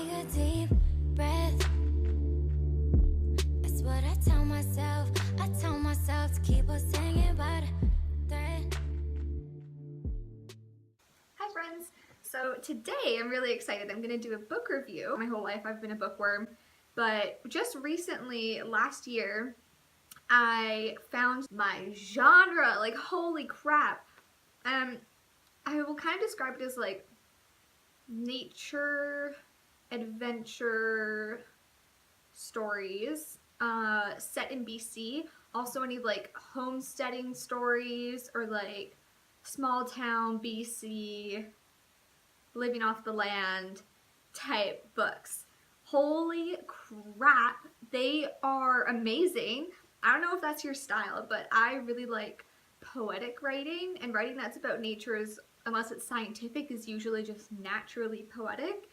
Take a deep breath. That's what I tell myself. I tell myself to keep us hanging by the thread. Hi friends! So today I'm really excited. I'm going to do a book review. My whole life I've been a bookworm, but just recently, last year, I found my genre. Like, holy crap! I will kind of describe it as like nature, adventure stories set in BC. Also any like homesteading stories or like small town BC, living off the land type books. Holy crap, they are amazing. I don't know if that's your style, but I really like poetic writing, and writing that's about nature is, unless it's scientific, is usually just naturally poetic.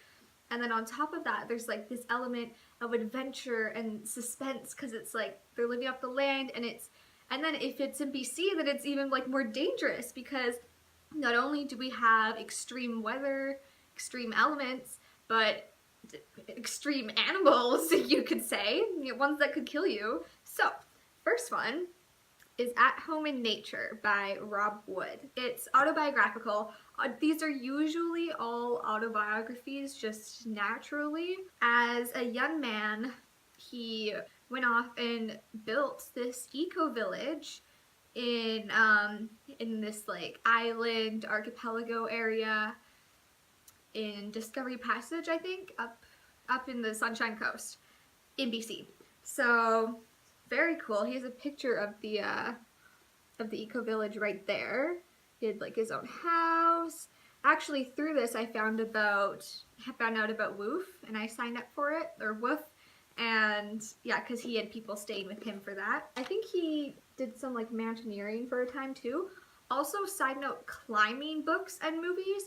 And then on top of that, there's like this element of adventure and suspense because it's like they're living off the land, and then if it's in BC, then it's even like more dangerous because not only do we have extreme weather, extreme elements, but extreme animals, you could say, ones that could kill you. So, first one is At Home in Nature by Rob Wood. It's autobiographical. These are usually all autobiographies just naturally. As a young man, he went off and built this eco-village in this like island archipelago area in Discovery Passage, I think, up in the Sunshine Coast in BC. So very cool. He has a picture of the eco village right there. He had like his own house. Actually, through this, I found out about Woof, and I signed up for it, or Woof, and yeah, because he had people staying with him for that. I think he did some like mountaineering for a time too. Also, side note, climbing books and movies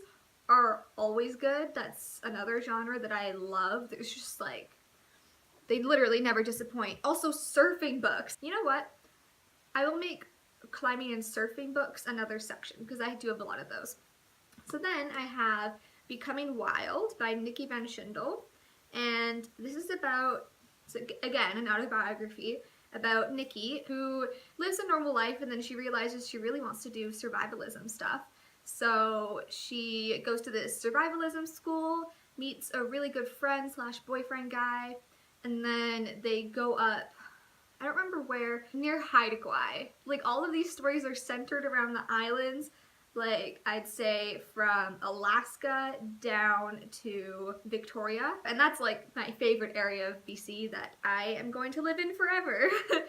are always good. That's another genre that I love. There's just like, they literally never disappoint. Also, surfing books. You know what? I will make climbing and surfing books another section because I do have a lot of those. So then I have Becoming Wild by Nikki Van Schindel, and this is about, again, an autobiography about Nikki, who lives a normal life and then she realizes she really wants to do survivalism stuff. So she goes to this survivalism school, meets a really good friend slash boyfriend guy, and then they go up, I don't remember where, near Haida Gwaii. Like, all of these stories are centered around the islands, like, I'd say from Alaska down to Victoria. And that's like my favorite area of BC that I am going to live in forever. So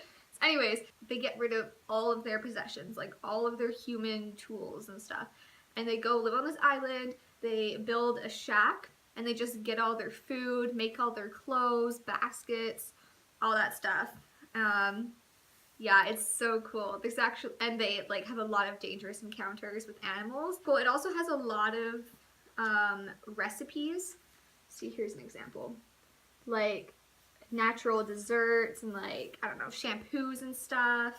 anyways, they get rid of all of their possessions, like all of their human tools and stuff. And they go live on this island, they build a shack, and they just get all their food, make all their clothes, baskets, all that stuff. Yeah, it's so cool. There's actually, and they like have a lot of dangerous encounters with animals. Well, it also has a lot of recipes. See, here's an example. Like natural desserts and like, I don't know, shampoos and stuff.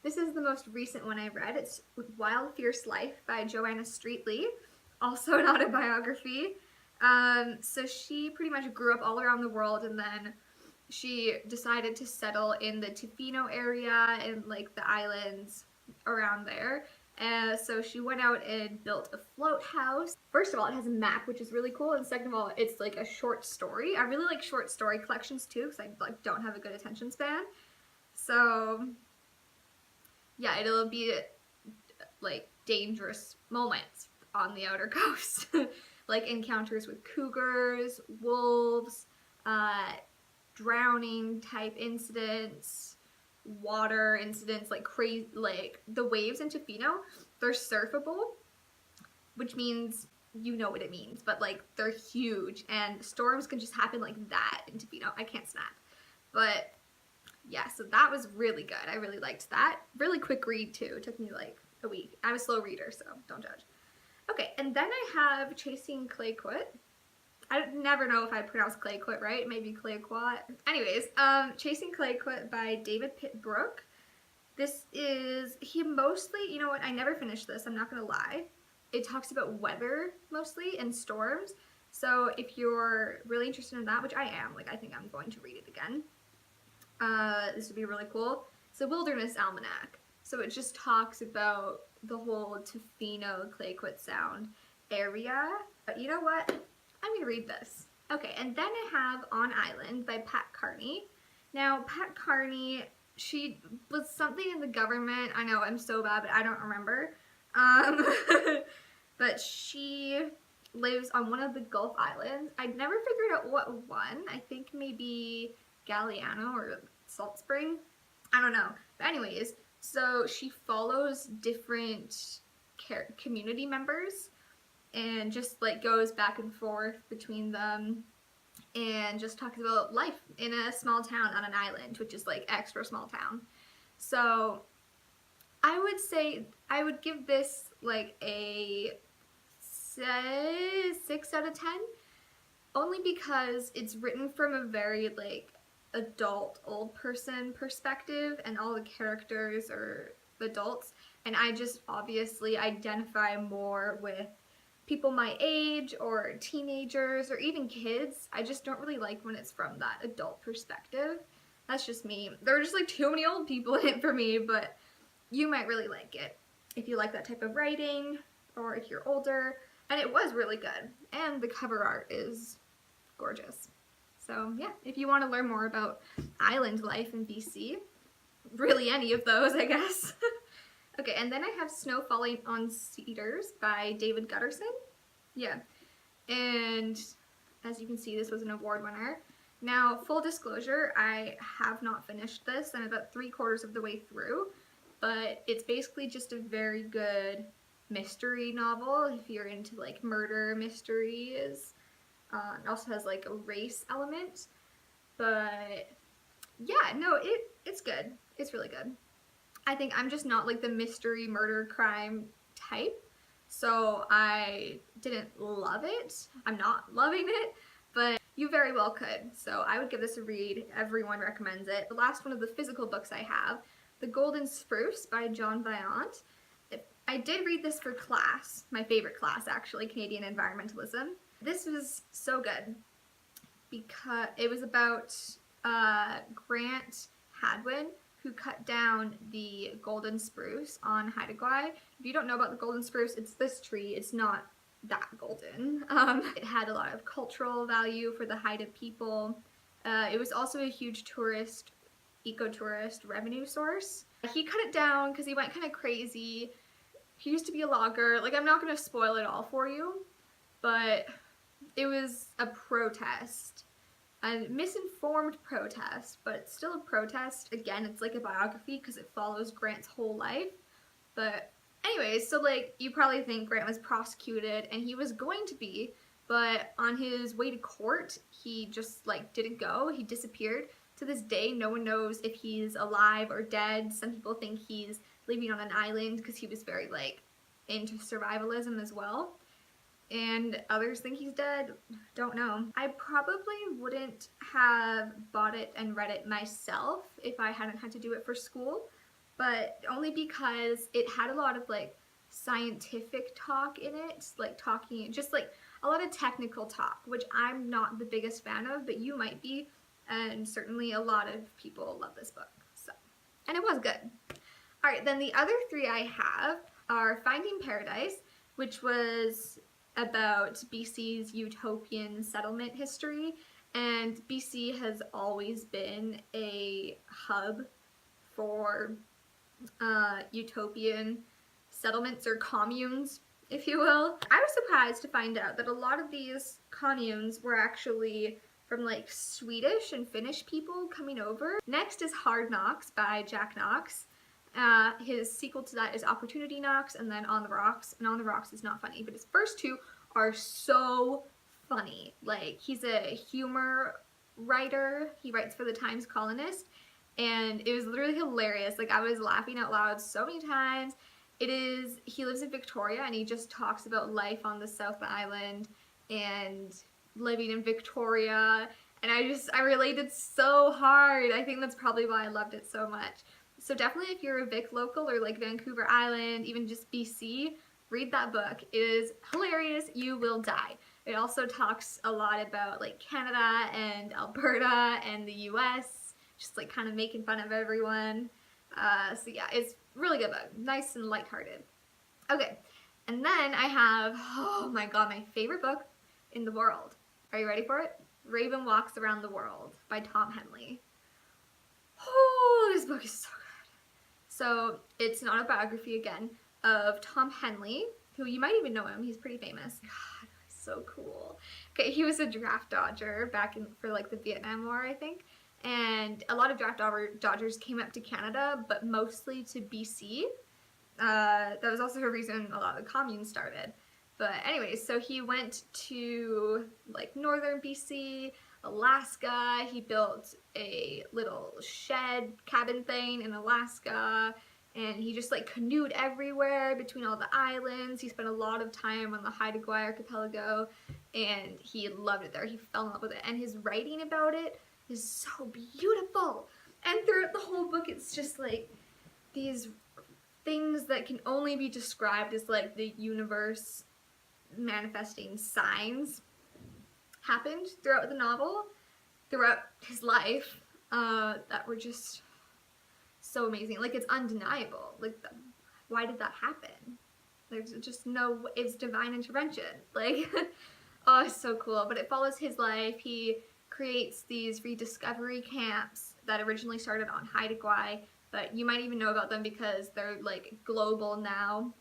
This is the most recent one I read. It's Wild Fierce Life by Joanna Streetley, also an autobiography. So she pretty much grew up all around the world, and then she decided to settle in the Tofino area and like the islands around there. So she went out and built a float house. First of all, it has a map, which is really cool, and second of all, it's like a short story. I really like short story collections too, because I like don't have a good attention span. So yeah, it'll be like dangerous moments on the outer coast. Like encounters with cougars, wolves, drowning type incidents, water incidents, like crazy, like the waves in Tofino, they're surfable, which means you know what it means, but like they're huge and storms can just happen like that in Tofino. I can't snap. But yeah, so that was really good. I really liked that. Really quick read too. It took me like a week. I'm a slow reader, so don't judge. Okay, and then I have Chasing Clayquot. I never know if I pronounce Clayquot right, maybe Clayquot. Anyways, Chasing Clayquot by David Pitt Brooke. This is, he mostly, you know what, I never finished this, I'm not gonna lie. It talks about weather mostly and storms, So if you're really interested in that, which I am, like I think I'm going to read it again, this would be really cool. It's a wilderness almanac. So it just talks about the whole Tofino Clayoquot Sound area. But you know what? I'm gonna read this. Okay, and then I have On Island by Pat Carney. Now, Pat Carney, she was something in the government. I know, I'm so bad, but I don't remember. But she lives on one of the Gulf Islands. I never figured out what one. I think maybe Galliano or Salt Spring. I don't know. But anyways, so she follows different community members and just like goes back and forth between them and just talks about life in a small town on an island, which is like extra small town. So I would say I would give this like a 6 out of 10, only because it's written from a very like adult old person perspective and all the characters are adults, and I just obviously identify more with people my age or teenagers or even kids. I just don't really like when it's from that adult perspective. That's just me. There are just like too many old people in it for me, but you might really like it if you like that type of writing or if you're older. And it was really good. And the cover art is gorgeous. So yeah, if you want to learn more about island life in BC, really any of those, I guess. Okay, and then I have Snow Falling on Cedars by David Gutterson. Yeah, and as you can see, this was an award winner. Now, full disclosure, I have not finished this. I'm about 3/4 of the way through, but it's basically just a very good mystery novel if you're into like murder mysteries. It also has like a race element, but yeah, no, it's good. It's really good. I think I'm just not like the mystery murder crime type, so I didn't love it. I'm not loving it, but you very well could. So I would give this a read. Everyone recommends it. The last one of the physical books I have, The Golden Spruce by John Viant. I did read this for class, my favorite class actually, Canadian Environmentalism. This was so good because it was about Grant Hadwin, who cut down the golden spruce on Haida Gwaii. If you don't know about the golden spruce, it's this tree. It's not that golden. It had a lot of cultural value for the Haida people. It was also a huge eco-tourist revenue source. He cut it down because he went kind of crazy. He used to be a logger. Like, I'm not going to spoil it all for you, but it was a protest. A misinformed protest, but it's still a protest. Again, it's like a biography because it follows Grant's whole life. But anyways, so like you probably think Grant was prosecuted, and he was going to be, but on his way to court, he just like didn't go. He disappeared. To this day, no one knows if he's alive or dead. Some people think he's living on an island because he was very like into survivalism as well. And others think he's dead. Don't know. I probably wouldn't have bought it and read it myself if I hadn't had to do it for school, but only because it had a lot of like scientific talk in it, like talking, just like a lot of technical talk, which I'm not the biggest fan of, but you might be, and certainly a lot of people love this book. So, and it was good. All right, then the other 3 I have are Finding Paradise, which was about BC's utopian settlement history, and BC has always been a hub for utopian settlements or communes, if you will. I was surprised to find out that a lot of these communes were actually from like Swedish and Finnish people coming over. Next is Hard Knocks by Jack Knox. His sequel to that is Opportunity Knocks, and then On the Rocks. And On the Rocks is not funny, but his first 2 are so funny. Like, he's a humor writer. He writes for the Times Colonist, and it was literally hilarious. Like, I was laughing out loud so many times. He lives in Victoria, and he just talks about life on the South Island and living in Victoria, and I related so hard. I think that's probably why I loved it so much. So definitely if you're a Vic local or like Vancouver Island, even just BC, read that book. It is hilarious. You will die. It also talks a lot about like Canada and Alberta and the US, just like kind of making fun of everyone. So yeah, it's really good book, nice and lighthearted. Okay, and then I have, oh my god, my favorite book in the world. Are you ready for it? Raven Walks Around the World by Tom Henley. Oh, this book is so good. So it's an autobiography again of Tom Henley, who you might even know him. He's pretty famous. God, so cool. Okay, he was a draft dodger back in for like the Vietnam War, I think. And a lot of draft dodgers came up to Canada, but mostly to BC. That was also a reason a lot of the communes started. But anyways, so he went to like northern BC, Alaska. He built a little shed cabin thing in Alaska, and he just like canoed everywhere between all the islands. He spent a lot of time on the Haida Gwaii archipelago, and he loved it there. He fell in love with it, and his writing about it is so beautiful. And throughout the whole book, it's just like these things that can only be described as like the universe manifesting signs happened throughout the novel, throughout his life, that were just so amazing. Like, it's undeniable. Like, why did that happen? There's just no, it's divine intervention. Like, oh, it's so cool. But it follows his life. He creates these rediscovery camps that originally started on Haida Gwaii, but you might even know about them because they're like global now,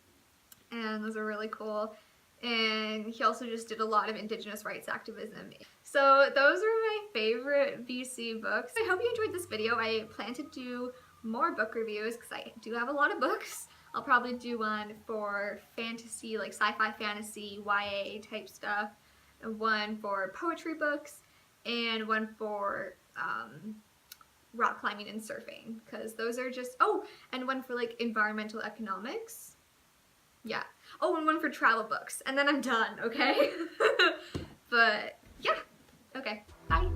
and those are really cool. And he also just did a lot of indigenous rights activism. So those are my favorite BC books. I hope you enjoyed this video. I plan to do more book reviews because I do have a lot of books. I'll probably do one for fantasy, like sci-fi fantasy, YA type stuff, and one for poetry books, and one for rock climbing and surfing, because those are just, oh, and one for like environmental economics. Yeah. Oh, and one for travel books, and then I'm done, okay? But yeah, okay, bye.